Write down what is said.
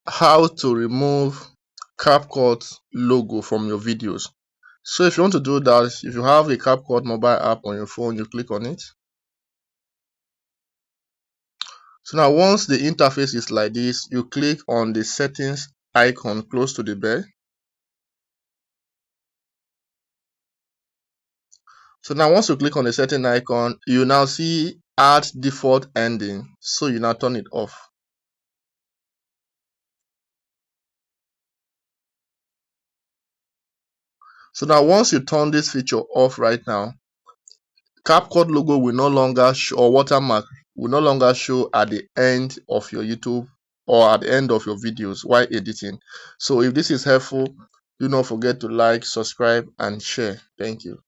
how to remove CapCut logo from your videos. So if you want to do that, if you have a CapCut mobile app on your phone, you click on it. So now once the interface is like this, you click on the settings icon close to the bell. So now once you click on the setting icon, you now see add default ending. So you now turn it off. So now once you turn this feature off right now, CapCut logo will no longer show, or watermark will no longer show at the end of your YouTube or at the end of your videos while editing. So if this is helpful, do not forget to like, subscribe, and share. Thank you.